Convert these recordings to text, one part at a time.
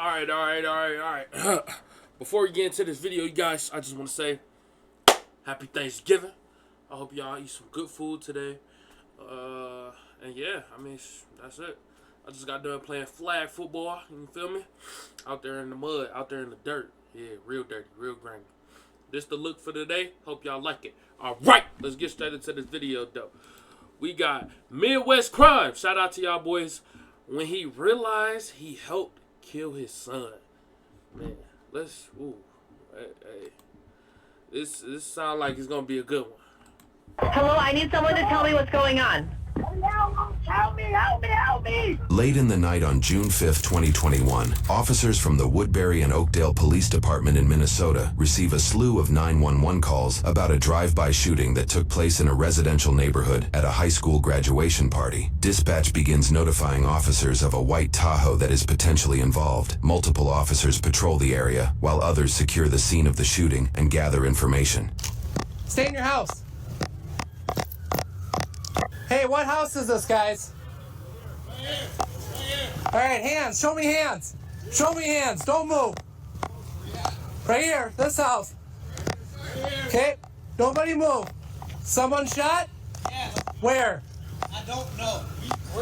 Alright. Before we get into this video, you guys, I just want to say happy Thanksgiving. I hope y'all eat some good food today. And yeah, I mean, that's it. I just got done playing flag football, you feel me? Out there in the mud, out there in the dirt. Yeah, real dirty, real grimy. This the look for today. Hope y'all like it. Alright, let's get straight into this video though. We got Midwest Crime. Shout out to y'all boys. When he realized he helped kill his son. Man, hey. This sounds like it's gonna be a good one. Hello, I need someone to tell me what's going on. Help me! Late in the night on June 5th, 2021, officers from the Woodbury and Oakdale Police Department in Minnesota receive a slew of 911 calls about a drive-by shooting that took place in a residential neighborhood at a high school graduation party. Dispatch begins notifying officers of a white Tahoe that is potentially involved. Multiple officers patrol the area, while others secure the scene of the shooting and gather information. Stay in your house. Hey, what house is this, guys? All right, hands. Show me hands. Show me hands. Don't move. Right here, this house. Okay, nobody move. Someone shot? Yes. Where? I don't know.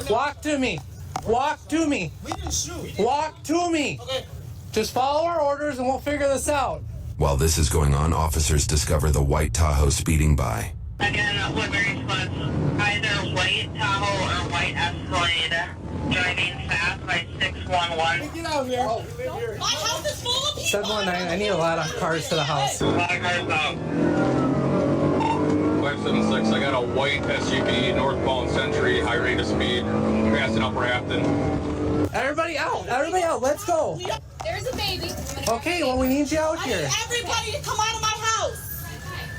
Walk to me. Walk to me. We didn't shoot. Walk to me. Okay. Just follow our orders and we'll figure this out. While this is going on, officers discover the white Tahoe speeding by. Again, Woodbury splits either white Tahoe or white Escalade driving fast by 611. Get out here. My house is full of people. 719, I need a lot of cars to the house. A lot of cars out. 576, I got a white SUV, northbound Century, high rate of speed, passing Upper Afton. Everybody out, let's go. There's a baby. Okay, well, we need you out here. Everybody to come out of my house.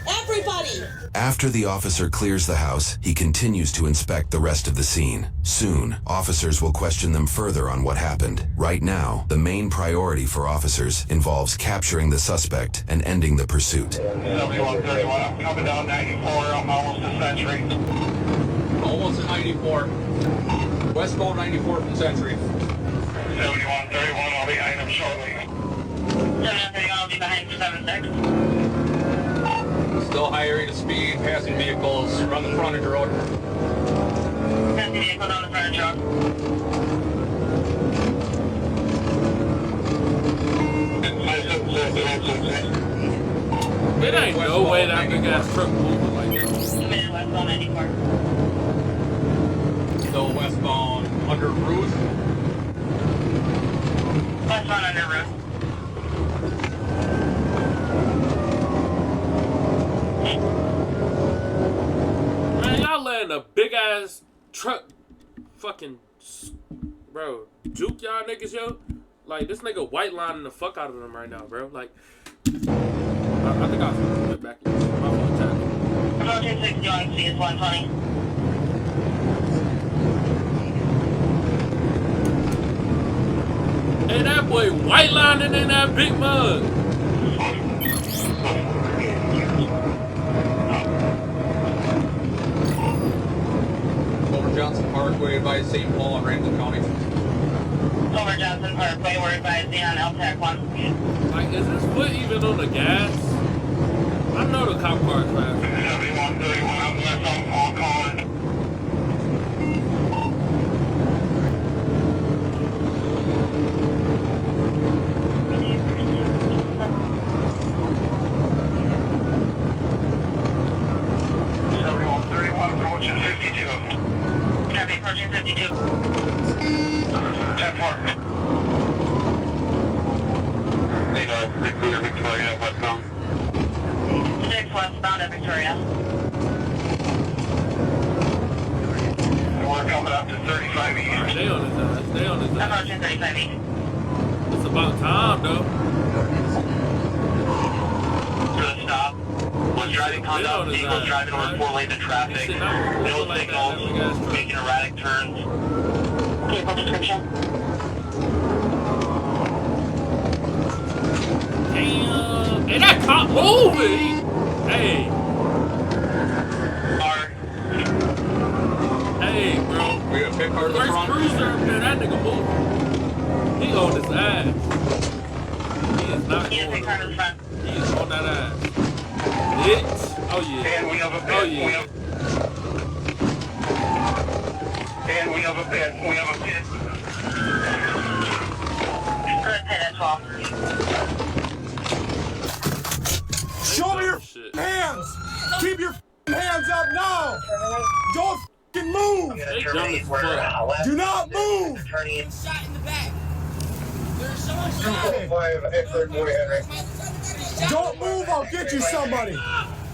Everybody. After the officer clears the house, he continues to inspect the rest of the scene. Soon, officers will question them further on what happened. Right now, the main priority for officers involves capturing the suspect and ending the pursuit. 7131, I'm coming down 94, I'm almost to Century. Almost at 94. Westbound 94 from Century. 7131, I'll be behind him shortly. 7131, I'll be behind 76. Still high rate of speed, passing vehicles, run the frontage road. Passing vehicle down the frontage road. It ain't no way that big ass truck moving like that. Submitted westbound 94. Still westbound under Ruth. Westbound under Route. Man, y'all letting a big ass truck fucking, bro, juke y'all niggas, yo. Like, this nigga white lining the fuck out of them right now, bro. Like, I think I was put back in my phone time. Approach 261, CS 120. Hey, that boy white lining in that big mug. Over Johnson Parkway by St. Paul in Ramsey County. Over Johnson Parkway, we're advising on LTAC 1. Like, is this foot even on the gas? I know the cop car is fast. 7131, I'm left on Paul calling. Approaching 52. Copy, approaching 52. 10-4. Recruiter Victoria, westbound. 6 westbound at Victoria. We're coming up to 35 east. Stay on his ass. Stay on his ass. Approaching 35 east. It's about time, though. For the stop. Was driving conduct, vehicles driving over 4 lanes of traffic, no signals, making erratic turns. Vehicle description. Damn. Hey, that cop moving. Hey. Hey, bro. We got a pit car in the First front. cruiser up there, that nigga moving. He on his ass. not Use the going car to the nowhere. front. He is on that ass. Bitch. Oh yeah. And we have a pin. Oh yeah. And we have a pin. We have a pin. Good pin at 12. Show me your Shit. hands. Keep your hands up now. Don't move. They dumb as fuck. Do not move. Shot in the back. There's someone shot. Don't move. I'll get you somebody.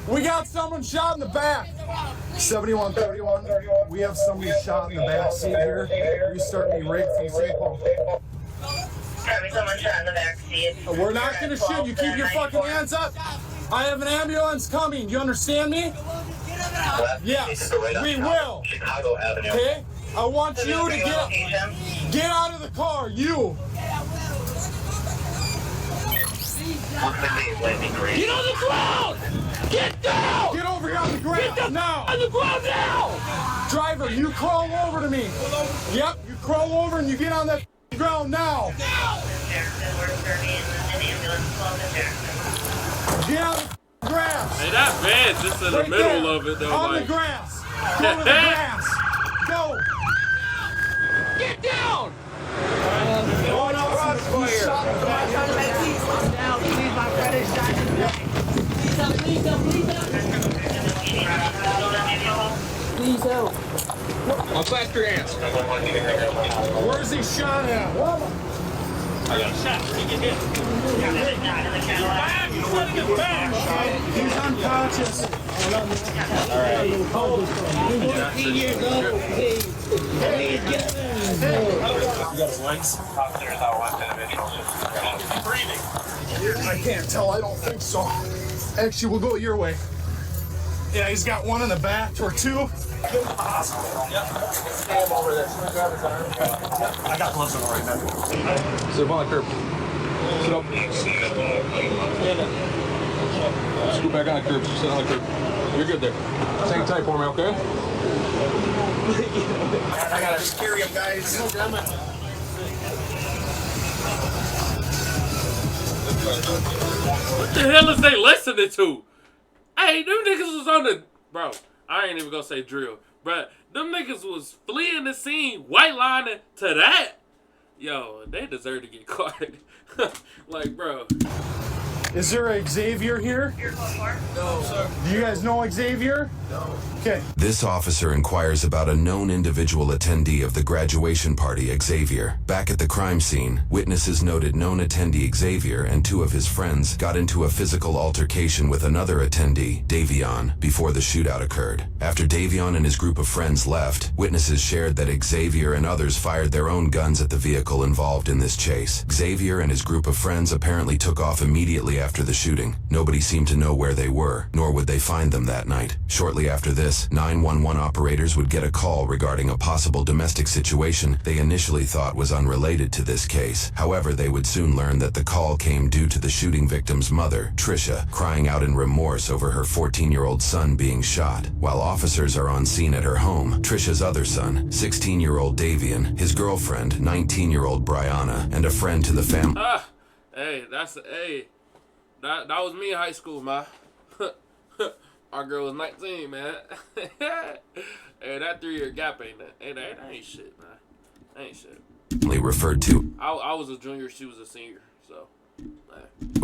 We got someone shot in the back. 7131. We have somebody shot in the back seat here. We starting to rake from St. Paul. Having someone shot in the back seat. We're not gonna shoot. You keep your fucking hands up. I have an ambulance coming. You understand me? Yes, we will. Chicago Avenue. Okay? I want you to get out of the car. You. Get on the ground! Get down! Get over here on the ground now. On the ground now! Driver, you crawl over to me. Yep, you crawl over and you get on that ground now. Get on the grass. Hey, that van just in the Right middle there. of it though. On Like, the grass. Go to the grass. Go. get down! No one else is shot in the back. I'll slap your hands. Where's he shot at? He's unconscious. I can't tell. I don't think so. Actually, we'll go your way. Yeah, he's got one in the back or two. I got gloves on right now. Sit up on the curb. Sit up. Scoot back on the curb. Sit on the curb. You're good there. Hang tight for me, okay? I gotta scare you guys. What the hell is they listening to? Hey, them niggas was on the... Bro, I ain't even gonna say drill. But them niggas was fleeing the scene, white lining to that. Yo, they deserve to get caught. Like, bro. Is there a Xavier here? No, sir. Do you guys know Xavier? No. Okay. This officer inquires about a known individual attendee of the graduation party, Xavier. Back at the crime scene, witnesses noted known attendee Xavier and two of his friends got into a physical altercation with another attendee, Davion, before the shootout occurred. After Davion and his group of friends left, witnesses shared that Xavier and others fired their own guns at the vehicle involved in this chase. Xavier and his group of friends apparently took off immediately after the shooting. Nobody seemed to know where they were, nor would they find them that night. Shortly after this, 911 operators would get a call regarding a possible domestic situation they initially thought was unrelated to this case. However, they would soon learn that the call came due to the shooting victim's mother, Trisha, crying out in remorse over her 14-year-old son being shot. While officers are on scene at her home, Trisha's other son, 16-year-old Davion, his girlfriend, 19-year-old Brianna, and a friend to the family. That was me in high school, man. Our girl was 19, man. Hey, that 3-year gap ain't that. Hey, that ain't shit, man. That ain't shit. Referred to I was a junior, she was a senior, so.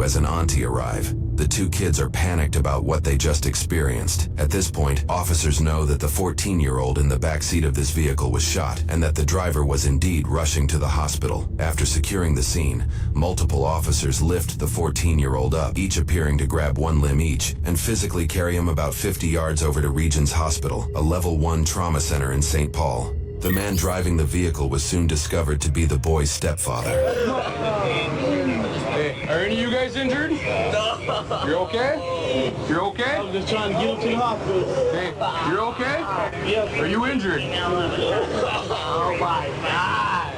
as an auntie arrive. The two kids are panicked about what they just experienced. At this point, officers know that the 14-year-old in the backseat of this vehicle was shot and that the driver was indeed rushing to the hospital. After securing the scene, multiple officers lift the 14-year-old up, each appearing to grab one limb each, and physically carry him about 50 yards over to Regions Hospital, a level 1 trauma center in St. Paul. The man driving the vehicle was soon discovered to be the boy's stepfather. Hey, are any of you guys injured? No. You're okay? You're okay? I'm just trying to get him to the hospital. Hey, you're okay? Yes. Are you injured? Oh my God.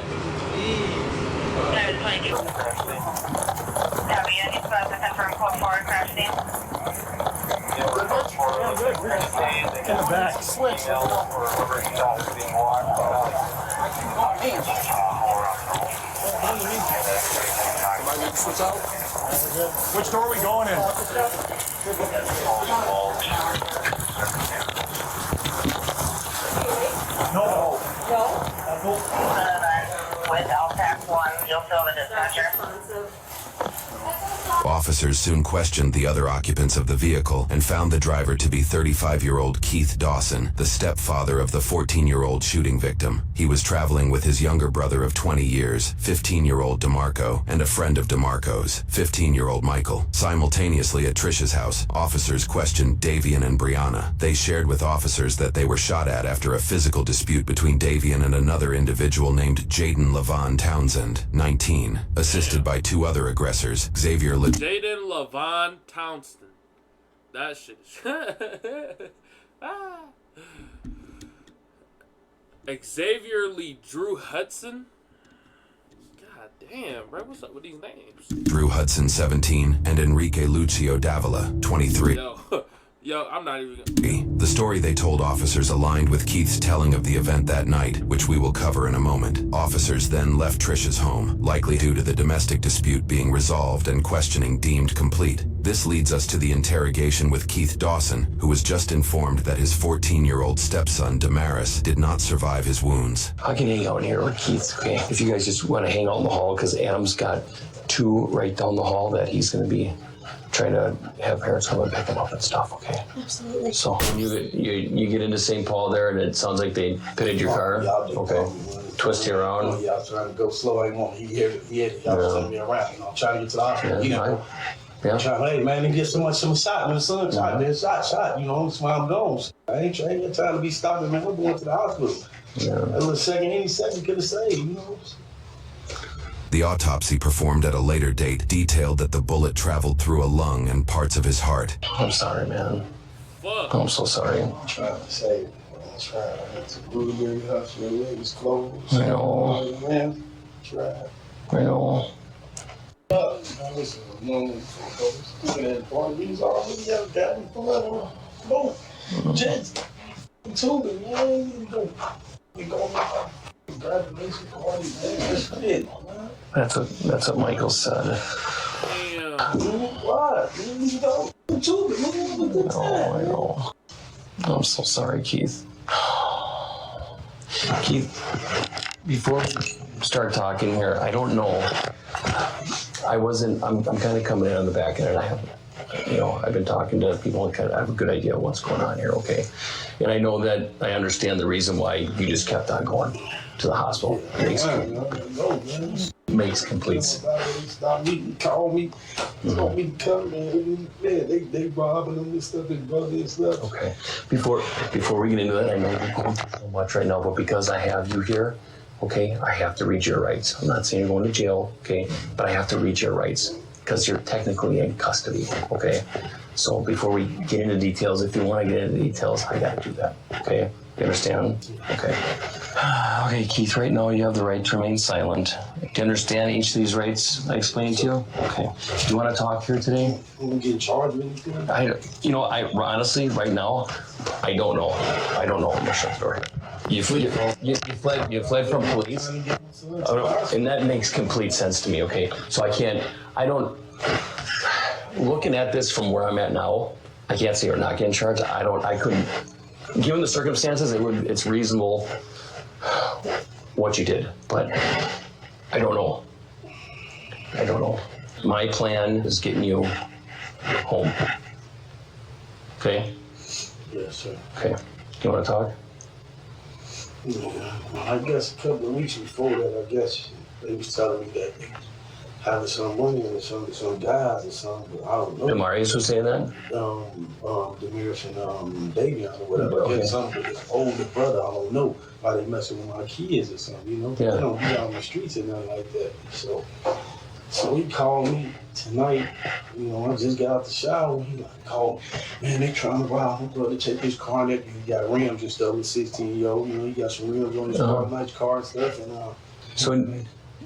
In the back. Switch. Switch out? Which door are we going in? No. With LTAC 1, you'll fill the dispatcher. Officers soon questioned the other occupants of the vehicle and found the driver to be 35-year-old Keith Dawson, the stepfather of the 14-year-old shooting victim. He was traveling with his younger brother of 20 years, 15-year-old DeMarco, and a friend of DeMarco's, 15-year-old Michael. Simultaneously at Trisha's house, officers questioned Davian and Brianna. They shared with officers that they were shot at after a physical dispute between Davian and another individual named Jaden Levon Townsend, 19, assisted by two other aggressors, Xavier Jaden Levon Townsend. That shit is... Xavier Lee Drew Hudson. God damn, bro. What's up with these names? Drew Hudson, 17, and Enrique Lucio Davila, 23. Yo, I'm not even gonna... The story they told officers aligned with Keith's telling of the event that night, which we will cover in a moment. Officers then left Trisha's home, likely due to the domestic dispute being resolved and questioning deemed complete. This leads us to the interrogation with Keith Dawson, who was just informed that his 14-year-old stepson, Damaris, did not survive his wounds. I can hang out here with Keith, okay? If you guys just want to hang out in the hall, because Adam's got two right down the hall that he's going to be trying to have parents come and pick him up and stuff, okay? Absolutely. So you get into St. Paul there, and it sounds like they pitted your car. Okay. Twist you around. Yeah, I was trying to go slow. I didn't want he had sending me around. I'm trying to get to the hospital. Yeah. Trying, hey man, they get some shot. When the sun shot, then shot. You know, that's why I'm gone. I ain't got time to be stopping, man. We're going to the hospital. Yeah. That little second, any second could have saved, you know. The autopsy performed at a later date detailed that the bullet traveled through a lung and parts of his heart. I'm sorry, man. Fuck. I'm so sorry. I'm trying to save him. I'm trying. I went to Blueberry Hospital. It was closed. I know. Man, tried. I know. Listen, that party, he was already out there. Go. Jets. Told me, man, you go. Congratulations, party, man. That's it, man. That's what Michael said. Damn. What? You know, I know. I'm so sorry, Keith. Keith, before we start talking here, I don't know. I'm kind of coming in on the back end, and I've been talking to people and kind of have a good idea of what's going on here, okay? And I know that I understand the reason why you just kept on going to the hospital. Makes complete sense. Stop me, call me, told me to come, man. They robbing them and stuff, they brother and stuff. Okay. Before we get into that, I know you're going through so much right now, but because I have you here, okay, I have to read your rights. I'm not saying you're going to jail, okay, but I have to read your rights because you're technically in custody, okay? So before we get into details, if you want to get into details, I got to do that, okay? You understand? Okay. Okay, Keith, right now you have the right to remain silent. Do you understand each of these rights I explained to you? Okay. Do you want to talk here today? I'm getting charged with anything? I honestly, right now, I don't know. I don't know what my story. You fled from police, and that makes complete sense to me, okay? So looking at this from where I'm at now, I can't say you're not getting charged. I couldn't, given the circumstances, it's reasonable what you did, but I don't know. My plan is getting you home. Okay? Yes, sir. Okay. Do you want to talk? Yeah, I guess a couple of weeks before that, I guess they was telling me that they having some money and some guys or something, but I don't know. Demarius was saying that? Damaris and Davion or whatever. Okay. I guess something with his older brother, I don't know why they messing with my kids or something, you know? Yeah. They don't be out on the streets or nothing like that. So he called me tonight, you know, I just got out the shower. He called, man, they trying to rob my brother, take his car, and he got rims and stuff with 16-year-old, you know, he got some rims on his car, nice car and stuff, and So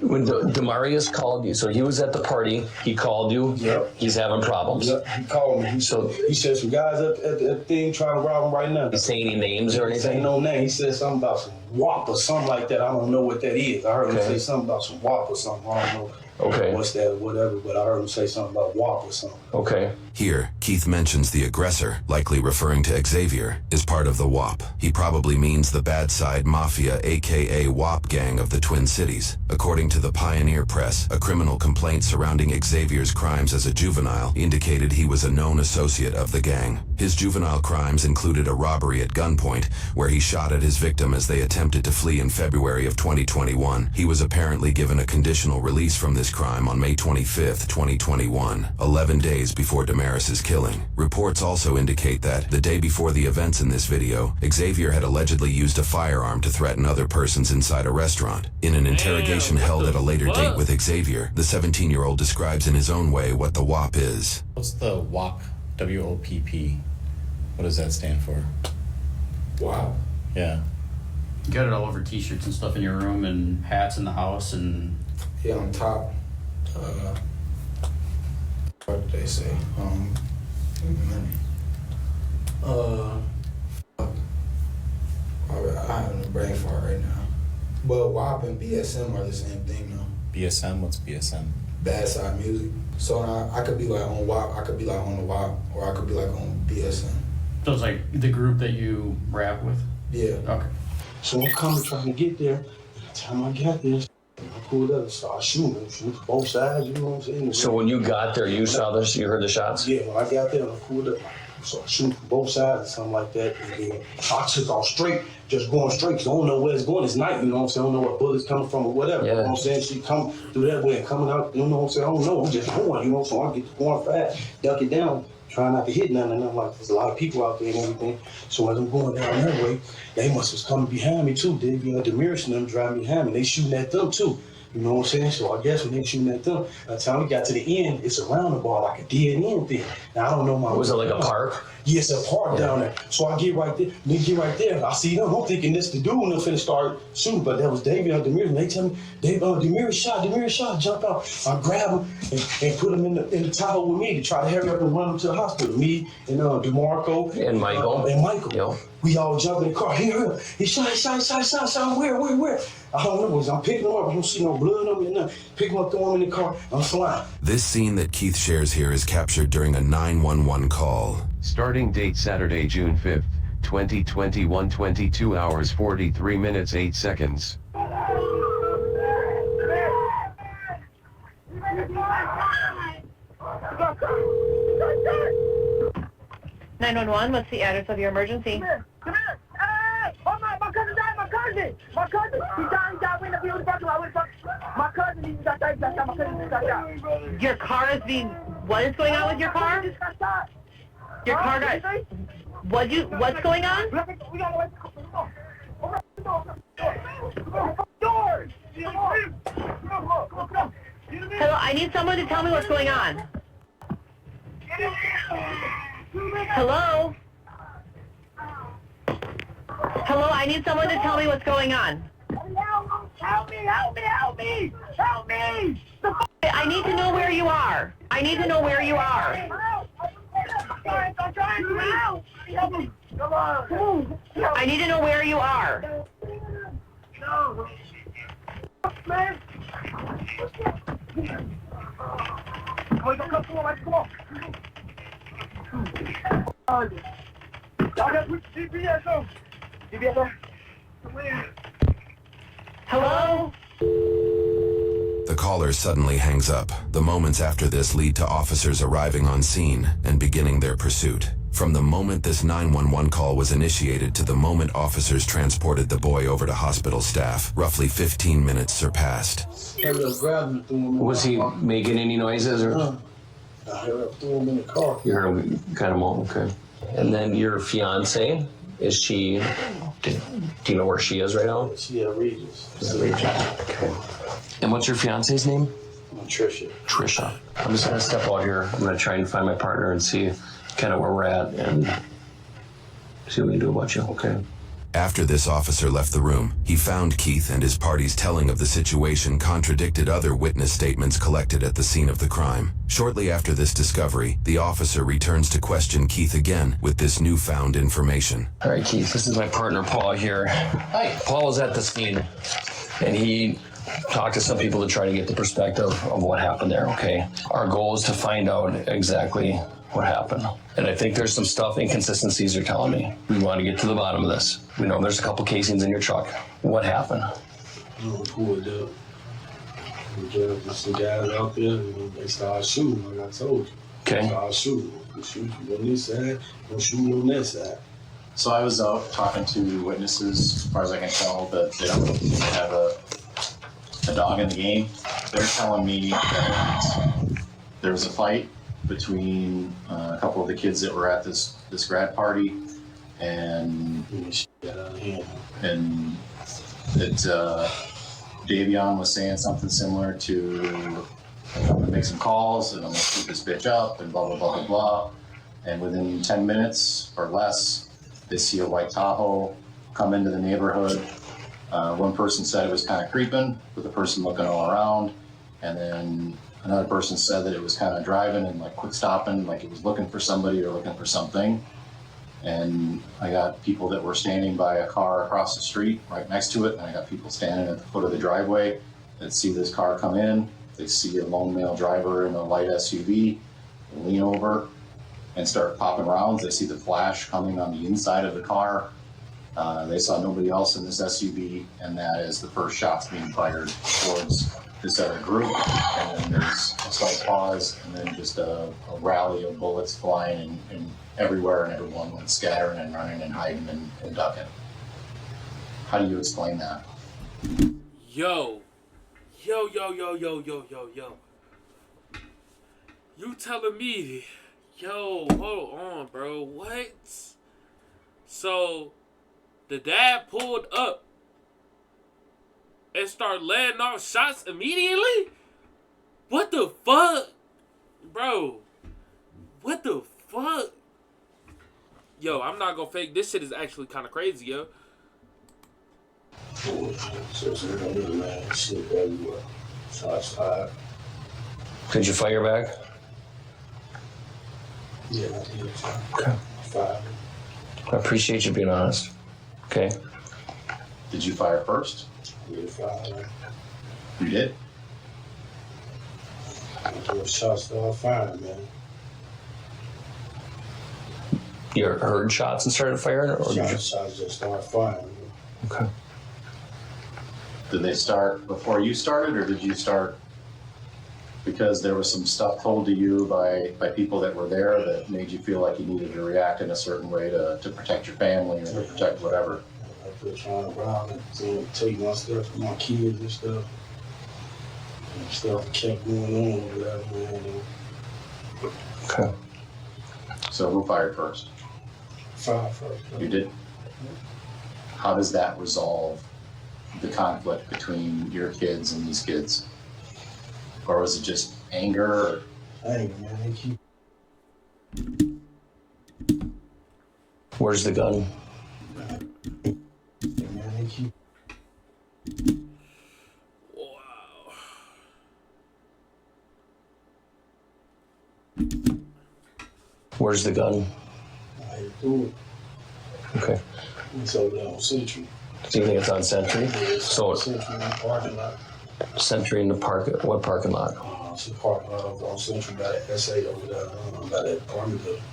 when Demarius called you, so he was at the party, he called you, Yep. He's having problems. Yep, he called me. He said some guys at the thing trying to rob him right now. Did he say any names or He anything? said no name. He said something about some WAP or something like that. I don't know what that is. I heard him Okay. say something about some WAP or something. I don't know. Okay. What's that or whatever, but I heard him say something about WAP or something. Okay. Here, Keith mentions the aggressor, likely referring to Xavier, is part of the WAP. He probably means the Bad Side Mafia, aka WAP gang of the Twin Cities. According to the Pioneer Press, a criminal complaint surrounding Xavier's crimes as a juvenile indicated he was a known associate of the gang. His juvenile crimes included a robbery at gunpoint, where he shot at his victim as they attempted to flee in February of 2021. He was apparently given a conditional release from this crime on May 25th, 2021, 11 days before Damaris's killing. Reports also indicate that, the day before the events in this video, Xavier had allegedly used a firearm to threaten other persons inside a restaurant. In an interrogation held at a later date with Xavier, the 17-year-old describes in his own way what the WAP is. What's the WAP? W-O-P-P. What does that stand for? Wow. Yeah. You got it all over t-shirts and stuff in your room and hats in the house and... Yeah, on top. What did they say? I have no brain fart right now. But WAP and BSM are the same thing though. BSM? What's BSM? Bad Side Music. So I could be like on WAP, I could be like on the WAP, or I could be like on BSM. So it's like the group that you rap with? Yeah. Okay. So I'm coming trying to get there. By the time I got there, I pulled up and started shooting both sides, you know what I'm saying? So when you got there, you saw this, you heard the shots? Yeah, when I got there, I pulled up. So I shooting from both sides or something like that. And then I took off straight, just going straight, because I don't know where it's going. It's night, you know what I'm saying? I don't know where bullets coming from or whatever. Yeah. You know what I'm saying? She come through that way and coming out, you know what I'm saying? I don't know. I'm just going, you know, so I get to going fast, duck it down, trying not to hit nothing. And I'm like, there's a lot of people out there and everything. So as I'm going down that way, they must have come behind me too. They, you know, Damaris and them driving behind me. They shooting at them too. You know what I'm saying? So I guess when they shooting at them, by the time we got to the end, it's a roundabout, like a dead end thing. Now I don't know my. Was it like a park? Yes, a park down there. So I get right there. They get right there. I see them. I'm thinking this the dude, and I'm finna start shooting. But that was David and Damaris. And they tell me, Damaris shot, jump out. I grab him and put him in the Tahoe with me to try to hurry up and run him to the hospital. Me and DeMarco And Michael. Yep. We all jump in the car. Here, he shot. Where? I don't know. I'm picking him up. I don't see no blood on me or nothing. Pick him up, throw him in the car. I'm flying. This scene that Keith shares here is captured during a 911 call. Starting date Saturday, June 5th, 2021, 22 hours 43 minutes 8 seconds. 911, what's the address of your emergency? Come here. Hey, oh my cousin died, my cousin. He died, we in the field, my cousin, he got died, my cousin just got shot. Your car is being, what is going on with your car? Just got shot. Your car got, what's going on? We gotta wait. Doors. Hello, I need someone to tell me what's going on. Hello? Hello, I need someone to tell me what's going on. Help me! I need to know where you are. I need to know where you are. I need to know where you are. Hello? The caller suddenly hangs up. The moments after this lead to officers arriving on scene and beginning their pursuit. From the moment this 911 call was initiated to the moment officers transported the boy over to hospital staff, roughly 15 minutes surpassed. Was he making any noises or? I threw him in the car. You heard him, got him all, okay. And then your fiance, is she, do you know where she is right now? She at Regis. Okay. And what's your fiance's name? Trisha. Trisha. I'm just gonna step out here. I'm gonna try and find my partner and see kind of where we're at and see what we can do about you, okay? After this officer left the room, he found Keith and his party's telling of the situation contradicted other witness statements collected at the scene of the crime. Shortly after this discovery, the officer returns to question Keith again with this newfound information. All right, Keith, this is my partner, Paul, here. Hi. Paul was at the scene, and he talk to some people to try to get the perspective of what happened there, okay? Our goal is to find out exactly what happened. And I think there's some inconsistencies you're telling me. We want to get to the bottom of this. We know there's a couple casings in your truck. What happened? Pulled up. There's some guys out there, and they started shooting, like I told you. Okay. They started shooting. Shoot on this side, don't shoot on that side. So I was out talking to witnesses, as far as I can tell, that they don't have a dog in the game. They're telling me that there was a fight between a couple of the kids that were at this grad party, and that Davion was saying something similar to, I'm gonna make some calls and I'm gonna keep this bitch up and blah, blah, blah, blah, blah. And within 10 minutes or less, they see a white Tahoe come into the neighborhood. One person said it was kind of creeping with the person looking all around. And then another person said that it was kind of driving and like quick stopping, like it was looking for somebody or looking for something. And I got people that were standing by a car across the street right next to it. And I got people standing at the foot of the driveway that see this car come in. They see a lone male driver in a light SUV, lean over and start popping rounds. They see the flash coming on the inside of the car. They saw nobody else in this SUV, and that is the first shots being fired towards this other group. And then there's a slight pause, and then just a rally of bullets flying and everywhere, and everyone went scattering and running and hiding and ducking. How do you explain that? Yo. You telling me, yo, hold on, bro, what? So, the dad pulled up and started letting off shots immediately? What the fuck? Bro, what the fuck? Yo, I'm not gonna fake, this shit is actually kind of crazy, yo. Did you fire back? Yeah, I did. Okay. Five. I appreciate you being honest. Okay. Did you fire first? Yeah, five. You did? The shots started firing, man. You heard shots and started firing? Or Shots just started firing. Okay. Did they start before you started, or did you start because there was some stuff told to you by people that were there that made you feel like you needed to react in a certain way to protect your family or to protect whatever? I was trying to rob and take my stuff from my kids and stuff. And stuff kept going on or whatever, man. Okay. So who fired first? Five first. You did? How does that resolve the conflict between your kids and these kids? Or was it just anger? Or? Anger, man. They keep. Where's the gun? Man, they keep. Wow. Where's the gun? I do it. Okay. It's over there on Century. Do you think it's on Century? So Century in the parking lot. Century in the park. What parking lot? It's a parking lot over on Century by the SA over there, by that apartment building.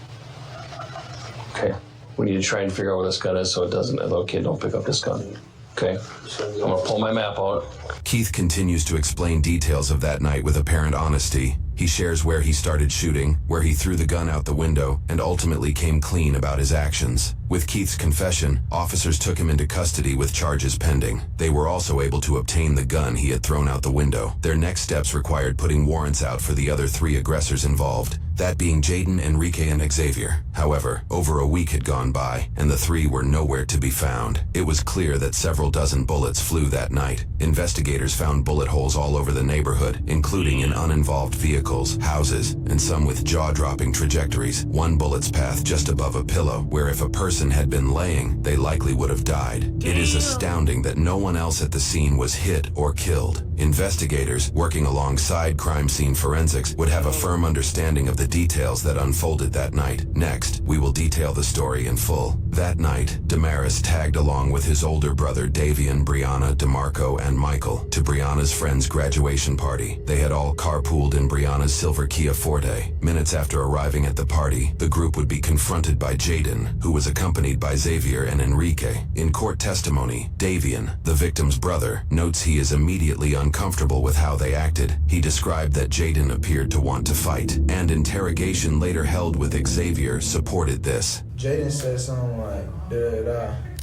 Okay. We need to try and figure out where this gun is so it doesn't, a little kid don't pick up this gun. Okay. I'm gonna pull my map out. Keith continues to explain details of that night with apparent honesty. He shares where he started shooting, where he threw the gun out the window, and ultimately came clean about his actions. With Keith's confession, officers took him into custody with charges pending. They were also able to obtain the gun he had thrown out the window. Their next steps required putting warrants out for the other 3 aggressors involved, that being Jaden, Enrique, and Xavier. However, over a week had gone by, and the 3 were nowhere to be found. It was clear that several dozen bullets flew that night. Investigators found bullet holes all over the neighborhood, including in uninvolved vehicles, houses, and some with jaw-dropping trajectories. One bullet's path just above a pillow, where if a person had been laying, they likely would have died. It is astounding that no one else at the scene was hit or killed. Investigators, working alongside crime scene forensics, would have a firm understanding of the details that unfolded that night. Next, we will detail the story in full. That night, Damaris tagged along with his older brother Davian, Brianna, DeMarco, and Michael to Brianna's friend's graduation party. They had all carpooled in Brianna's silver Kia Forte. Minutes after arriving at the party, the group would be confronted by Jaden, who was accompanied by Xavier and Enrique. In court testimony, Davian, the victim's brother, notes he is immediately uncomfortable with how they acted. He described that Jaden appeared to want to fight, and interrogation later held with Xavier supported this. Jaden said something like,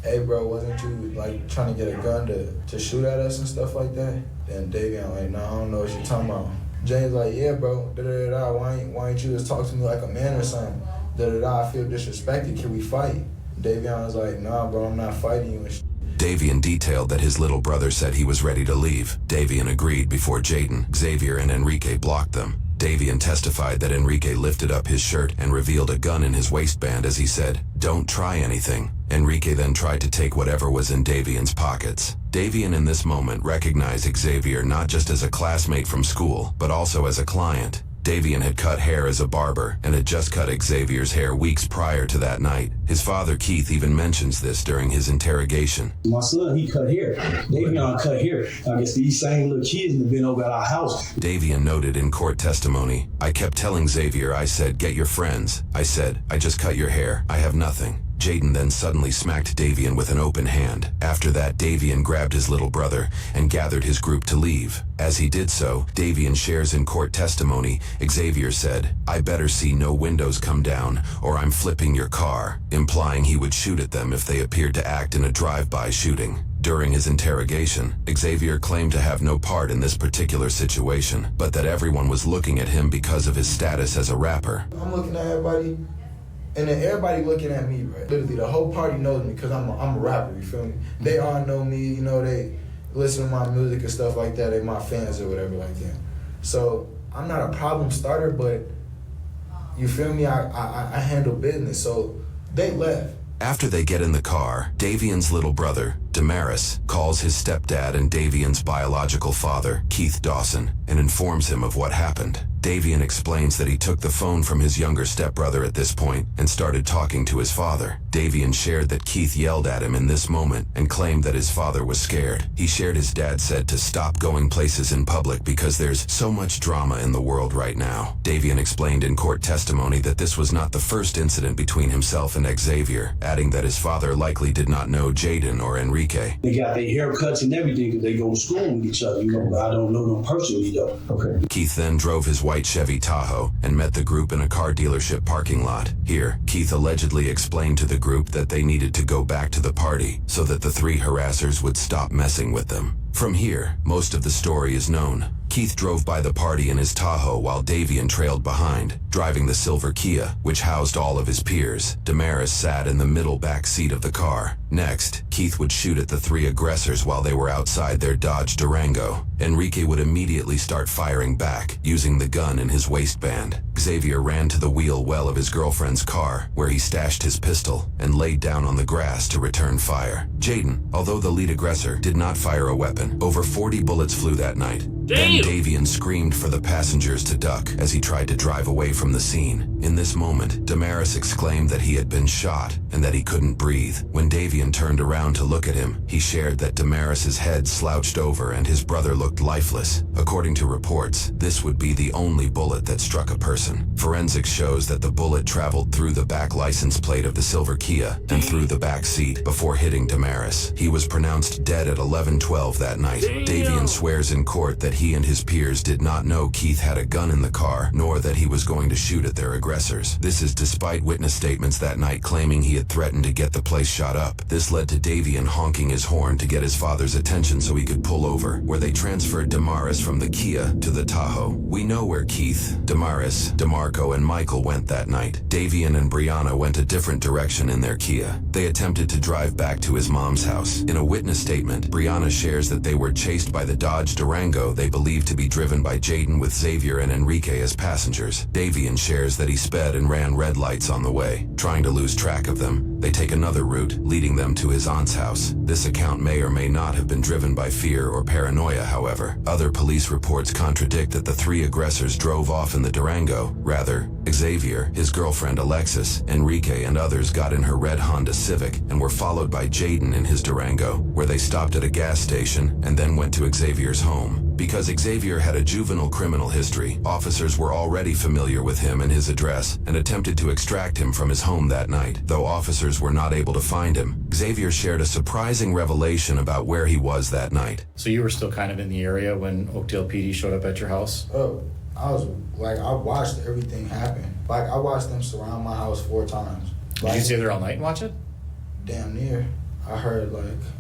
hey bro, wasn't you like trying to get a gun to shoot at us and stuff like that? Then Davian like, nah, I don't know what you're talking about. Jaden's like, yeah bro, why ain't you just talk to me like a man or something? I feel disrespected, can we fight? Davian was like, nah bro, I'm not fighting you and shit. Davian detailed that his little brother said he was ready to leave. Davian agreed before Jaden, Xavier, and Enrique blocked them. Davian testified that Enrique lifted up his shirt and revealed a gun in his waistband as he said, "Don't try anything." Enrique then tried to take whatever was in Davian's pockets. Davian in this moment recognized Xavier not just as a classmate from school, but also as a client. Davian had cut hair as a barber and had just cut Xavier's hair weeks prior to that night. His father, Keith, even mentions this during his interrogation. My son, he cut hair. Davian cut hair. I guess these same little kids have been over at our house. Davian noted in court testimony, "I kept telling Xavier, I said, get your friends. I said, I just cut your hair. I have nothing." Jaden then suddenly smacked Davian with an open hand. After that, Davian grabbed his little brother and gathered his group to leave. As he did so, Davian shares in court testimony, Xavier said, "I better see no windows come down or I'm flipping your car," implying he would shoot at them if they appeared to act in a drive-by shooting. During his interrogation, Xavier claimed to have no part in this particular situation, but that everyone was looking at him because of his status as a rapper. I'm looking at everybody, and then everybody looking at me, right? Literally, the whole party knows me because I'm a rapper, you feel me? They all know me, you know, they listen to my music and stuff like that. They my fans or whatever like that. So I'm not a problem starter, but you feel me? I handle business. So they left. After they get in the car, Davian's little brother, Damaris, calls his stepdad and Davian's biological father, Keith Dawson, and informs him of what happened. Davian explains that he took the phone from his younger stepbrother at this point and started talking to his father. Davian shared that Keith yelled at him in this moment and claimed that his father was scared. He shared his dad said to stop going places in public because there's so much drama in the world right now. Davian explained in court testimony that this was not the first incident between himself and Xavier, adding that his father likely did not know Jaden or Enrique. They got their haircuts and everything because they go to school with each other, you know, but I don't know them personally though. Okay. Keith then drove his white Chevy Tahoe and met the group in a car dealership parking lot. Here, Keith allegedly explained to the group that they needed to go back to the party so that the three harassers would stop messing with them. From here, most of the story is known. Keith drove by the party in his Tahoe while Davian trailed behind, driving the silver Kia, which housed all of his peers. Damaris sat in the middle back seat of the car. Next, Keith would shoot at the three aggressors while they were outside their Dodge Durango. Enrique would immediately start firing back, using the gun in his waistband. Xavier ran to the wheel well of his girlfriend's car, where he stashed his pistol and laid down on the grass to return fire. Jaden, although the lead aggressor, did not fire a weapon. Over 40 bullets flew that night. Then Davian screamed for the passengers to duck as he tried to drive away from the scene. In this moment, Damaris exclaimed that he had been shot and that he couldn't breathe. When Davian turned around to look at him, he shared that Damaris's head slouched over and his brother looked lifeless. According to reports, this would be the only bullet that struck a person. Forensics shows that the bullet traveled through the back license plate of the silver Kia and through the back seat before hitting Damaris. He was pronounced dead at 11:12 that night. Davian swears in court that he and his peers did not know Keith had a gun in the car, nor that he was going to shoot at their aggressors. This is despite witness statements that night claiming he had threatened to get the place shot up. This led to Davian honking his horn to get his father's attention so he could pull over, where they transferred Damaris from the Kia to the Tahoe. We know where Keith, Damaris, DeMarco, and Michael went that night. Davian and Brianna went a different direction in their Kia. They attempted to drive back to his mom's house. In a witness statement, Brianna shares that they were chased by the Dodge Durango they they believe to be driven by Jaden with Xavier and Enrique as passengers. Davian shares that he sped and ran red lights on the way. Trying to lose track of them, they take another route, leading them to his aunt's house. This account may or may not have been driven by fear or paranoia, however. Other police reports contradict that the three aggressors drove off in the Durango. Rather, Xavier, his girlfriend Alexis, Enrique, and others got in her red Honda Civic and were followed by Jaden in his Durango, where they stopped at a gas station and then went to Xavier's home. Because Xavier had a juvenile criminal history, officers were already familiar with him and his address and attempted to extract him from his home that night. Though officers were not able to find him, Xavier shared a surprising revelation about where he was that night. So you were still kind of in the area when Oakdale PD showed up at your house? Oh, I watched everything happen. Like, I watched them surround my house 4 times. Did you stay there all night and watch it? Damn near. I heard,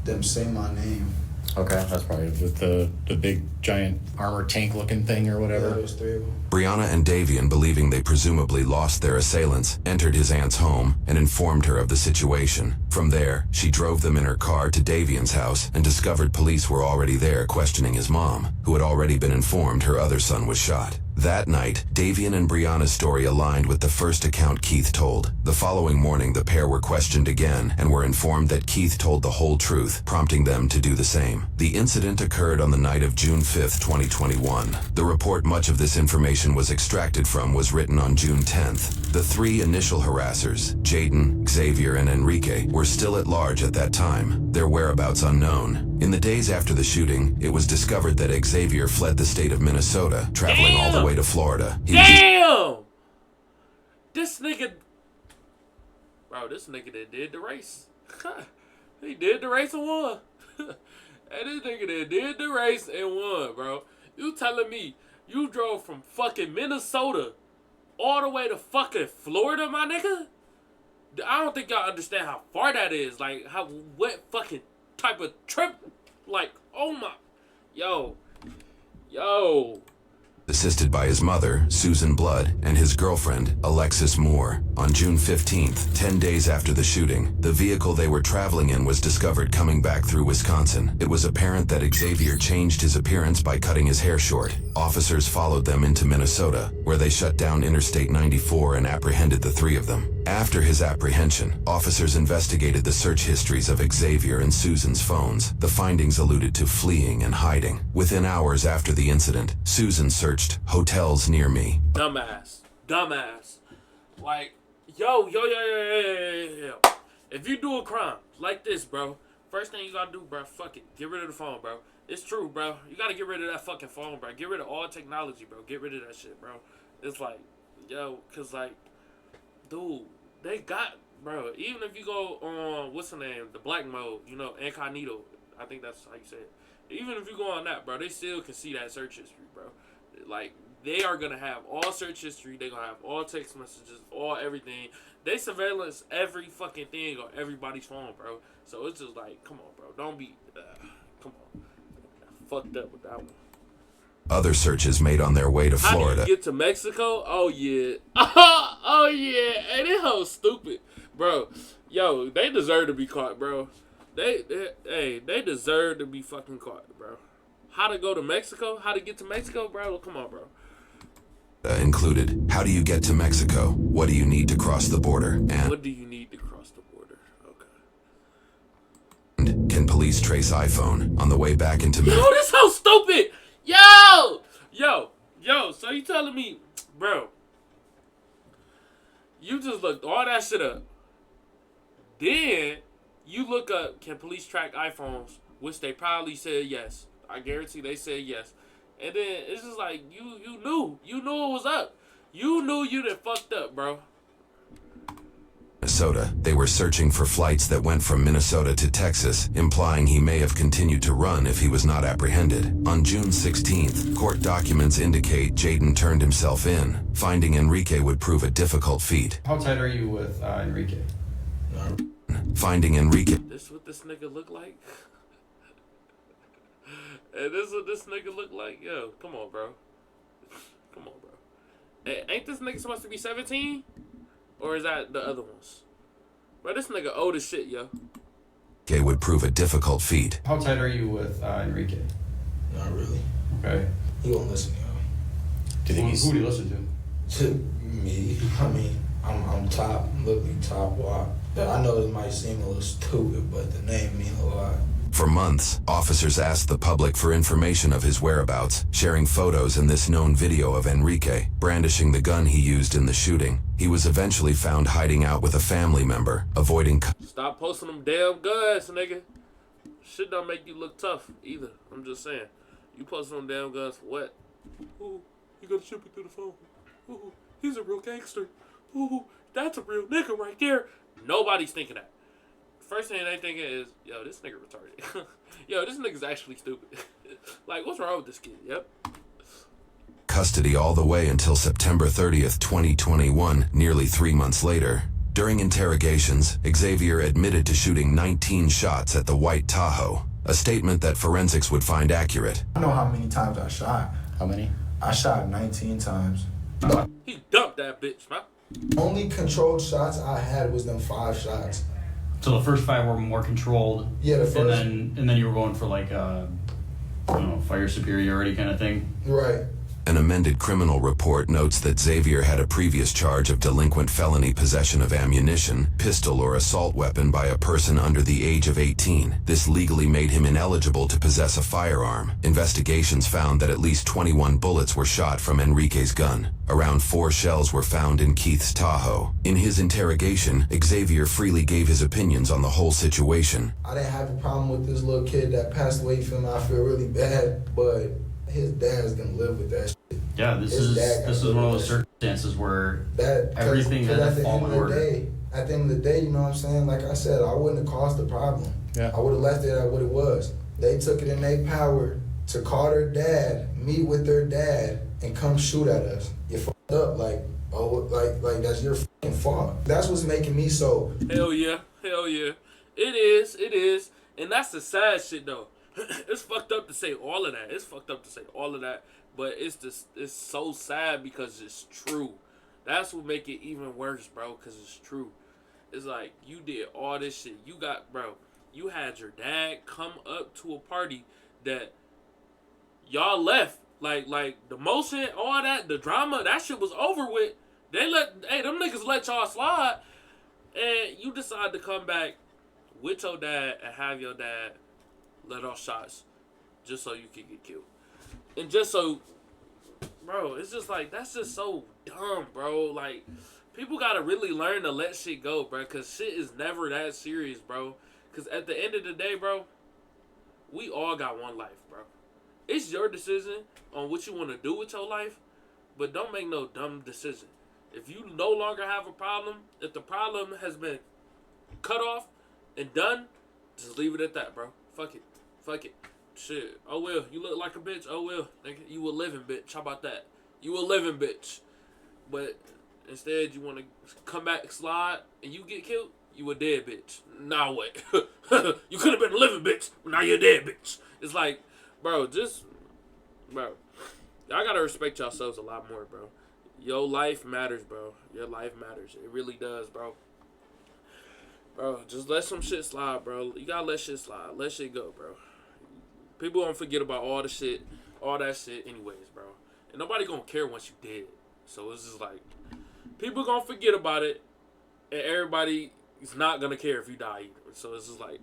them say my name. Okay, that's probably with the big, giant armor tank-looking thing or whatever. Yeah, there's 3 of them. Brianna and Davian, believing they presumably lost their assailants, entered his aunt's home and informed her of the situation. From there, she drove them in her car to Davian's house and discovered police were already there questioning his mom, who had already been informed her other son was shot. That night, Davian and Brianna's story aligned with the first account Keith told. The following morning, the pair were questioned again and were informed that Keith told the whole truth, prompting them to do the same. The incident occurred on the night of June 5th, 2021. The report much of this information was extracted from was written on June 10th. The 3 initial harassers, Jaden, Xavier, and Enrique, were still at large at that time, their whereabouts unknown. In the days after the shooting, it was discovered that Xavier fled the state of Minnesota, traveling all the way to Florida. Damn! This nigga... Bro, this nigga that did the race. He did the race and won. Hey, this nigga that did the race and won, bro. You telling me you drove from fucking Minnesota all the way to fucking Florida, my nigga? I don't think y'all understand how far that is. Like, what fucking type of trip? Like, oh my... Yo. Assisted by his mother, Susan Blood, and his girlfriend, Alexis Moore. On June 15th, 10 days after the shooting, the vehicle they were traveling in was discovered coming back through Wisconsin. It was apparent that Xavier changed his appearance by cutting his hair short. Officers followed them into Minnesota, where they shut down Interstate 94 and apprehended the 3 of them. After his apprehension, officers investigated the search histories of Xavier and Susan's phones. The findings alluded to fleeing and hiding. Within hours after the incident, Susan searched hotels near me. Dumbass. Like, yo. If you do a crime like this, bro, first thing you gotta do, bro, fuck it. Get rid of the phone, bro. It's true, bro. You gotta get rid of that fucking phone, bro. Get rid of all technology, bro. Get rid of that shit, bro. It's like, yo, cause like, dude, they got, bro, even if you go on, what's the name, the black mode, you know, incognito, I think that's how you say it. Even if you go on that, bro, they still can see that search history, bro. Like, they are gonna have all search history, they gonna have all text messages, all everything. They surveillance every fucking thing on everybody's phone, bro. So it's just like, come on, bro, don't be, come on. Fucked up with that one. Other searches made on their way to Florida. How do you get to Mexico? Oh, yeah. Oh, yeah. Hey, this whole stupid. Bro, yo, they deserve to be caught, bro. They deserve to be fucking caught, bro. How to go to Mexico? How to get to Mexico, bro? Come on, bro. Included, how do you get to Mexico? What do you need to cross the border? And what do you need to cross the border? Okay. And can police trace iPhone on the way back into Mexico? Yo, this whole stupid. Yo, so you telling me, bro, you just looked all that shit up. Then you look up, can police track iPhones, which they probably said yes. I guarantee they said yes. And then it's just like, you knew it was up. You knew you done fucked up, bro. Minnesota, they were searching for flights that went from Minnesota to Texas, implying he may have continued to run if he was not apprehended. On June 16th, court documents indicate Jaden turned himself in. Finding Enrique would prove a difficult feat. How tight are you with Enrique? Finding Enrique. This what this nigga look like? Hey, this what this nigga look like? Yo, come on, bro. Come on, bro. Hey, ain't this nigga supposed to be 17? Or is that the other ones? Bro, this nigga old as shit, yo. Would prove a difficult feat. How tight are you with Enrique? Not really. Okay. He won't listen to y'all. Do you think who do you listen to? Me. I mean, I'm top, literally top block. I know it might seem a little stupid, but the name means a lot. For months, officers asked the public for information of his whereabouts, sharing photos and this known video of Enrique brandishing the gun he used in the shooting. He was eventually found hiding out with a family member, avoiding... Stop posting them damn guns, nigga. Shit don't make you look tough, either. I'm just saying. You posting them damn guns for what? Ooh, you gonna shoot me through the phone. Ooh, he's a real gangster. Ooh, that's a real nigga right there. Nobody's thinking that. First thing they thinking is, yo, this nigga retarded. Yo, this nigga's actually stupid. Like, what's wrong with this kid? Yep. Custody all the way until September 30th, 2021, nearly 3 months later. During interrogations, Xavier admitted to shooting 19 shots at the white Tahoe, a statement that forensics would find accurate. I know how many times I shot. How many? I shot 19 times. He dumped that bitch, man. Only controlled shots I had was them 5 shots. So the first 5 were more controlled. Yeah, the first. And then you were going for like I don't know, fire superiority kind of thing. Right. An amended criminal report notes that Xavier had a previous charge of delinquent felony possession of ammunition, pistol, or assault weapon by a person under the age of 18. This legally made him ineligible to possess a firearm. Investigations found that at least 21 bullets were shot from Enrique's gun. Around 4 shells were found in Keith's Tahoe. In his interrogation, Xavier freely gave his opinions on the whole situation. I didn't have a problem with this little kid that passed away from me. I feel really bad, but his dad's gonna live with that shit. Yeah, this is one of those circumstances where everything had to fall in order. At the end of the day, you know what I'm saying? Like I said, I wouldn't have caused the problem. Yeah. I would have left it at what it was. They took it in their power to call their dad, meet with their dad, and come shoot at us. You fucked up, like that's your fucking fault. That's what's making me so. Hell yeah. It is. And that's the sad shit though. It's fucked up to say all of that. But it's so sad because it's true. That's what make it even worse, bro, because it's true. It's like, you did all this shit. You had your dad come up to a party that y'all left. Like the motion, all that, the drama, that shit was over with. Them niggas let y'all slide. And you decide to come back with your dad and have your dad let off shots just so you can get killed. And just so, bro, it's just like, that's just so dumb, bro. Like, people gotta really learn to let shit go, bro, because shit is never that serious, bro. Because at the end of the day, bro, we all got one life, bro. It's your decision on what you want to do with your life, but don't make no dumb decision. If you no longer have a problem, if the problem has been cut off and done, just leave it at that, bro. Fuck it. Shit. Oh well, you look like a bitch. Oh well, nigga, you a living bitch. How about that? You a living bitch. But instead, you want to come back, slide, and you get killed. You a dead bitch. Now what? You could have been a living bitch. Now you're a dead bitch. It's like, bro, y'all gotta respect yourselves a lot more, bro. Your life matters, bro. Your life matters. It really does, bro. Bro, just let some shit slide, bro. You gotta let shit slide. Let shit go, bro. People don't forget about all that shit anyways, bro. And nobody gonna care once you dead. So it's just like, people gonna forget about it, and everybody is not gonna care if you die either. So it's just like,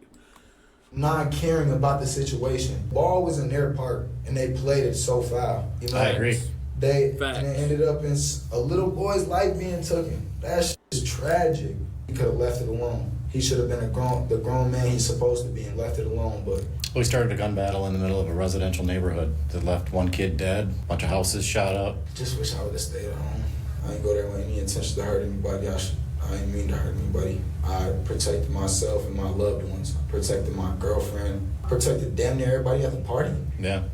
not caring about the situation. Ball was in their part, and they played it so foul. You know, I agree. And it ended up in a little boy's life being taken. That shit is tragic. He could have left it alone. He should have been the grown man he's supposed to be and left it alone. But we started a gun battle in the middle of a residential neighborhood that left one kid dead, a bunch of houses shot up. Just wish I would have stayed at home. I didn't go there with any intention to hurt anybody. I didn't mean to hurt anybody. I protected myself and my loved ones. I protected my girlfriend. I protected damn near everybody at the party. Yeah.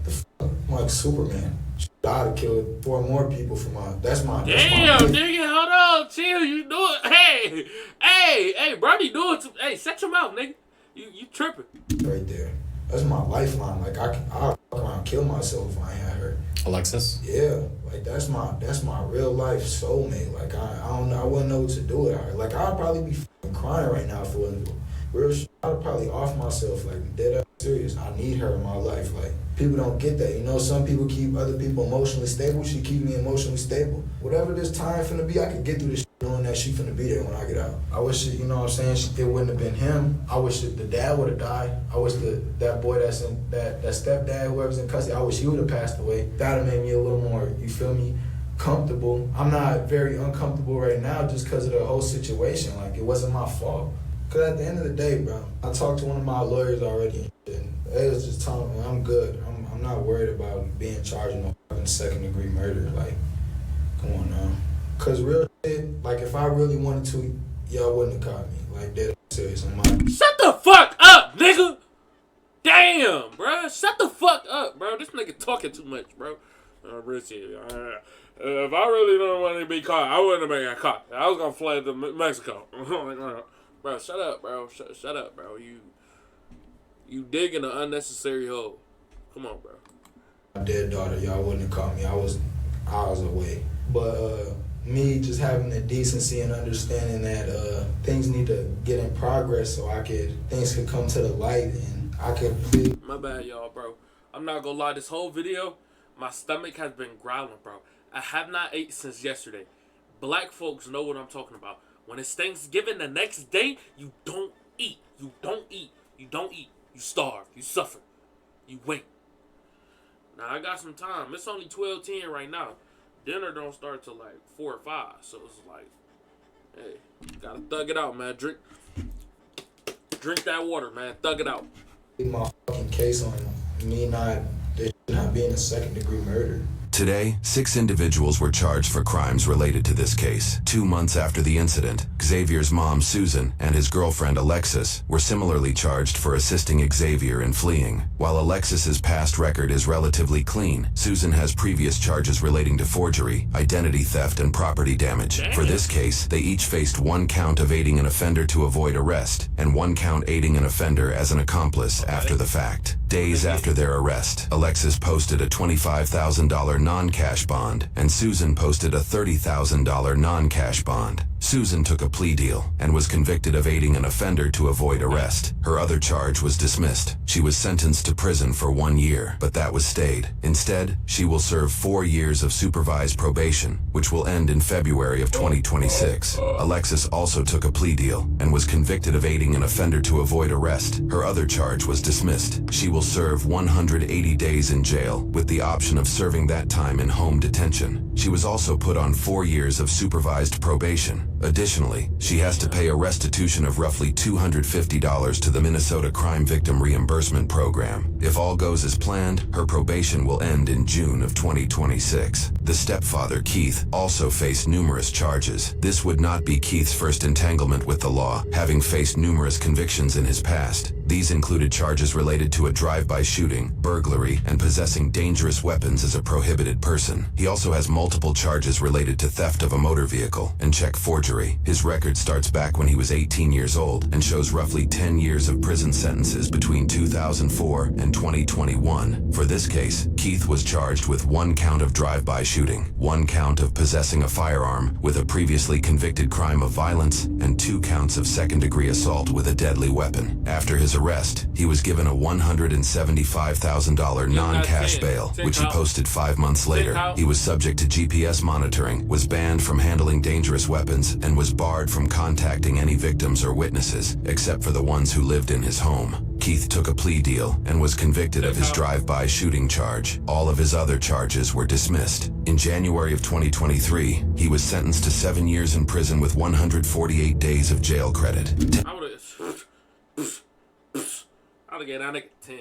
I'm like Superman. I'd have killed 4 more people for my. That's my. Damn, nigga, hold on, chill. You do it. Hey, Brody, do it. Hey, set your mouth, nigga. You tripping? Right there. That's my lifeline. Like I'll fuck around, kill myself if I ain't had her. Alexis. Yeah, like that's my real life soulmate. Like I don't know. I wouldn't know what to do with her. Like I'd probably be fucking crying right now for real shit. I'd probably off myself like dead ass serious. I need her in my life. Like, people don't get that. You know, some people keep other people emotionally stable. She keep me emotionally stable. Whatever this time finna be, I could get through this knowing that she finna be there when I get out. I wish, you know what I'm saying, it wouldn't have been him. I wish the dad would have died. I wish that boy that stepdad, whoever's in custody, I wish he would have passed away. That would have made me a little more, you feel me, comfortable. I'm not very uncomfortable right now just because of the whole situation. Like, it wasn't my fault. Because at the end of the day, bro, I talked to one of my lawyers already, and they was just telling me I'm good. I'm not worried about being charged with no second-degree murder. Like, come on now. Because real shit, like, if I really wanted to, y'all wouldn't have caught me. Like, dead serious. Shut the fuck up, nigga! Damn, bro. Shut the fuck up, bro. This nigga talking too much, bro. Richie, if I really don't want to be caught, I wouldn't have been caught. I was gonna fly to Mexico. Bro, shut up, bro. Shut up, bro. You digging an unnecessary hole. Come on, bro. My dead daughter, y'all wouldn't have caught me. I was away. But me just having the decency and understanding that things need to get in progress so things could come to the light and I could be. My bad, y'all, bro. I'm not gonna lie. This whole video, my stomach has been growling, bro. I have not ate since yesterday. Black folks know what I'm talking about. When it's Thanksgiving the next day, you don't eat. You don't eat. You don't eat. You starve. You suffer. You wait. Now, I got some time. It's only 12:10 right now. Dinner don't start till like 4 or 5. So it's like, hey, gotta thug it out, man. Drink that water, man. Thug it out. My fucking case on me not being a second-degree murder. Today, 6 individuals were charged for crimes related to this case. 2 months after the incident, Xavier's mom, Susan, and his girlfriend, Alexis, were similarly charged for assisting Xavier in fleeing. While Alexis's past record is relatively clean, Susan has previous charges relating to forgery, identity theft, and property damage. For this case, they each faced 1 count of aiding an offender to avoid arrest, and 1 count aiding an offender as an accomplice after the fact. Days after their arrest, Alexis posted a $25,000 non-cash bond, and Susan posted a $30,000 non-cash bond. Susan took a plea deal and was convicted of aiding an offender to avoid arrest. Her other charge was dismissed. She was sentenced to prison for 1 year, but that was stayed. Instead, she will serve 4 years of supervised probation, which will end in February of 2026. Alexis also took a plea deal and was convicted of aiding an offender to avoid arrest. Her other charge was dismissed. She will serve 180 days in jail, with the option of serving that time in home detention. She was also put on 4 years of supervised probation. Additionally, she has to pay a restitution of roughly $250 to the Minnesota Crime Victim Reimbursement Program. If all goes as planned, her probation will end in June of 2026. The stepfather, Keith, also faced numerous charges. This would not be Keith's first entanglement with the law, having faced numerous convictions in his past. These included charges related to a drive-by shooting, burglary, and possessing dangerous weapons as a prohibited person. He also has multiple charges related to theft of a motor vehicle and check forgery. His record starts back when he was 18 years old and shows roughly 10 years of prison sentences between 2004 and 2021. For this case, Keith was charged with 1 count of drive-by shooting, 1 count of possessing a firearm with a previously convicted crime of violence, and 2 counts of second-degree assault with a deadly weapon. After his arrest, he was given a $175,000 non-cash bail, which he posted 5 months later. He was subject to GPS monitoring, was banned from handling dangerous weapons, and was barred from contacting any victims or witnesses, except for the ones who lived in his home. Keith took a plea deal and was convicted of his drive-by shooting charge. All of his other charges were dismissed. In January of 2023, he was sentenced to 7 years in prison with 148 days of jail credit. I'd get out of 10.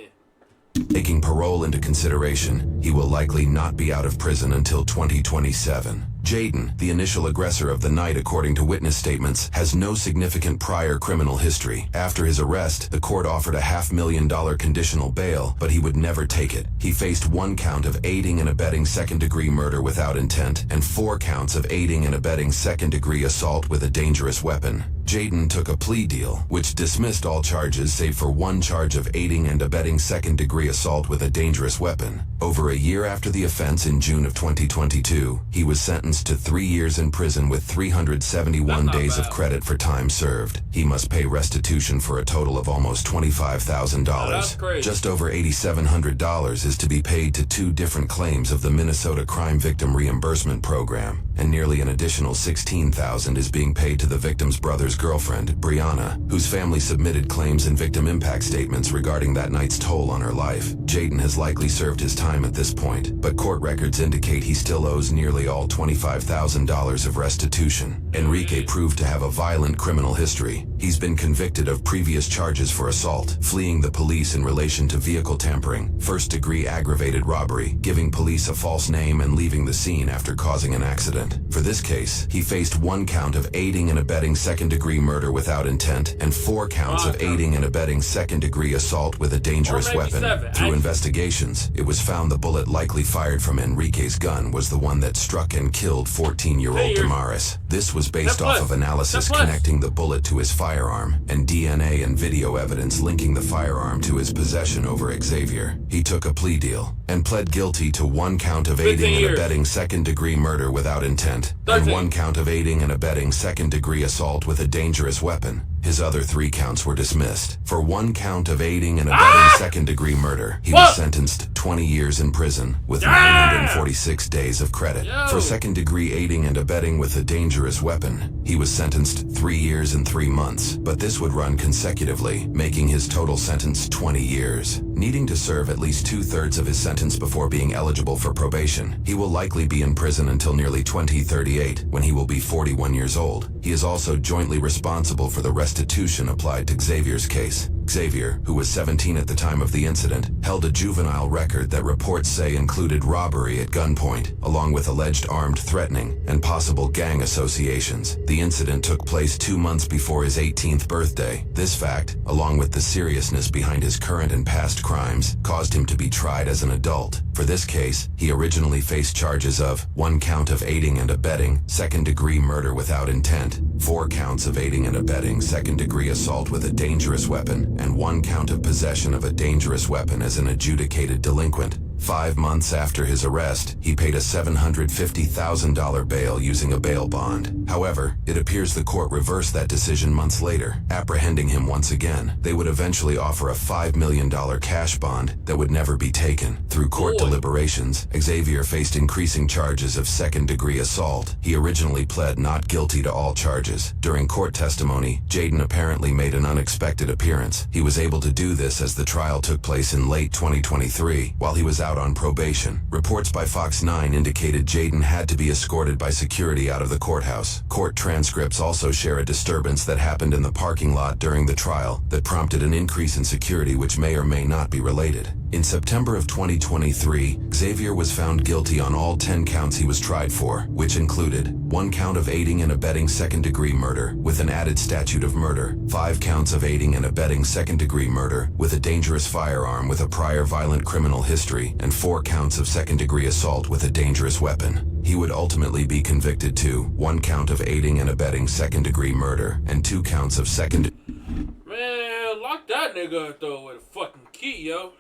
Taking parole into consideration, he will likely not be out of prison until 2027. Jaden, the initial aggressor of the night according to witness statements, has no significant prior criminal history. After his arrest, the court offered a $500,000 conditional bail, but he would never take it. He faced 1 count of aiding and abetting second-degree murder without intent, and 4 counts of aiding and abetting second-degree assault with a dangerous weapon. Jayden took a plea deal, which dismissed all charges save for one charge of aiding and abetting second-degree assault with a dangerous weapon. Over a year after the offense in June of 2022, he was sentenced to 3 years in prison with 371 days of credit for time served. He must pay restitution for a total of almost $25,000. Just over $8,700 is to be paid to 2 different claims of the Minnesota Crime Victim Reimbursement Program, and nearly an additional $16,000 is being paid to the victim's brother's girlfriend, Brianna, whose family submitted claims and victim impact statements regarding that night's toll on her life. Jayden has likely served his time at this point, but court records indicate he still owes nearly all $25,000 of restitution. Enrique proved to have a violent criminal history. He's been convicted of previous charges for assault, fleeing the police in relation to vehicle tampering, first-degree aggravated robbery, giving police a false name, and leaving the scene after causing an accident. For this case, he faced 1 count of aiding and abetting second-degree murder without intent and 4 counts of aiding and abetting second-degree assault with a dangerous weapon. Through investigations, it was found the bullet likely fired from Enrique's gun was the one that struck and killed 14-year-old Damaris. This was based off of analysis connecting the bullet to his firearm and DNA and video evidence linking the firearm to his possession over Xavier. He took a plea deal and pled guilty to 1 count of aiding and abetting second-degree murder without intent and 1 count of aiding and abetting second-degree assault with a dangerous weapon. His other 3 counts were dismissed. For 1 count of aiding and abetting second-degree murder, he was sentenced 20 years in prison with 946 days of credit. For second-degree aiding and abetting with a dangerous weapon, he was sentenced 3 years and 3 months, but this would run consecutively, making his total sentence 20 years. Needing to serve at least 2/3 of his sentence before being eligible for probation, he will likely be in prison until nearly 2038, when he will be 41 years old. He is also jointly responsible for the restitution applied to Xavier's case. Xavier, who was 17 at the time of the incident, held a juvenile record that reports say included robbery at gunpoint, along with alleged armed threatening and possible gang associations. The incident took place 2 months before his 18th birthday. This fact, along with the seriousness behind his current and past crimes, caused him to be tried as an adult. For this case, he originally faced charges of 1 count of aiding and abetting second-degree murder without intent, 4 counts of aiding and abetting second-degree assault with a dangerous weapon, and 1 count of possession of a dangerous weapon as an adjudicated delinquent. 5 months after his arrest, he paid a $750,000 bail using a bail bond. However, it appears the court reversed that decision months later, apprehending him once again. They would eventually offer a $5 million cash bond that would never be taken. Through court deliberations, Xavier faced increasing charges of second-degree assault. He originally pled not guilty to all charges. During court testimony, Jayden apparently made an unexpected appearance. He was able to do this as the trial took place in late 2023, while he was out on probation. Reports by Fox 9 indicated Jayden had to be escorted by security out of the courthouse. Court transcripts also share a disturbance that happened in the parking lot during the trial that prompted an increase in security which may or may not be related. In September of 2023, Xavier was found guilty on all 10 counts he was tried for, which included 1 count of aiding and abetting second-degree murder with an added statute of murder, 5 counts of aiding and abetting second-degree murder with a dangerous firearm with a prior violent criminal history, and 4 counts of second-degree assault with a dangerous weapon. He would ultimately be convicted to 1 count of aiding and abetting second-degree murder and 2 counts of Man, lock that nigga up though with a fucking key, yo.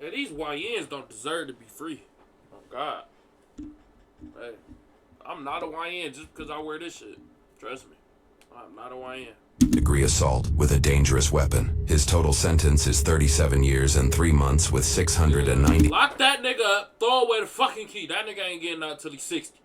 Hey, these YNs don't deserve to be free. Oh, God. Hey, I'm not a YN just because I wear this shit. Trust me. I'm not a YN. Degree assault with a dangerous weapon. His total sentence is 37 years and 3 months with 690. Lock that nigga up. Throw away the fucking key. That nigga ain't getting out till he's 60.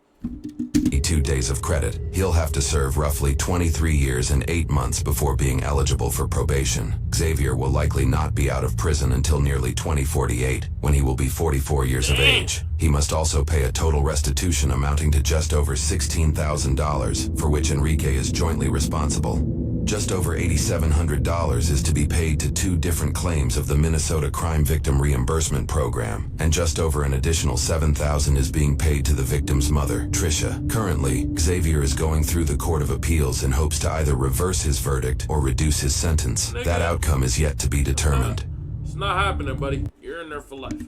2 days of credit. He'll have to serve roughly 23 years and 8 months before being eligible for probation. Xavier will likely not be out of prison until nearly 2048, when he will be 44 years of age. He must also pay a total restitution amounting to just over $16,000, for which Enrique is jointly responsible. Just over $8,700 is to be paid to 2 different claims of the Minnesota Crime Victim Reimbursement Program, and just over an additional $7,000 is being paid to the victim's mother, Tricia. Currently, Xavier is going through the Court of Appeals in hopes to either reverse his verdict or reduce his sentence. That outcome is yet to be determined. It's not happening, buddy. You're in there for life.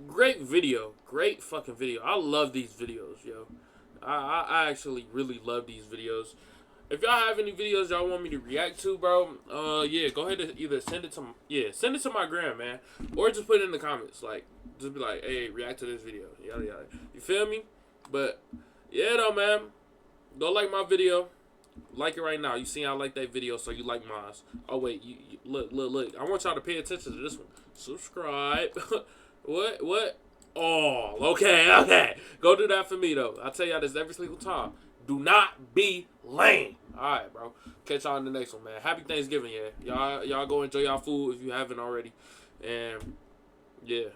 Great video. Great fucking video. I love these videos, yo. I actually really love these videos. if y'all have any videos y'all want me to react to, bro, yeah, go ahead and either send it to my gram, man, or just put it in the comments. Like, just be like, hey, react to this video, yada yada. You feel me? But yeah, though, man, go like my video. Like it right now. You see I like that video, so you like mine. Oh wait, you look. I want y'all to pay attention to this one. Subscribe. What? Oh, okay. Go do that for me though. I tell y'all this every single time. Do not be lame. All right, bro. Catch y'all in the next one, man. Happy Thanksgiving, yeah. Y'all go enjoy y'all food if you haven't already. And yeah.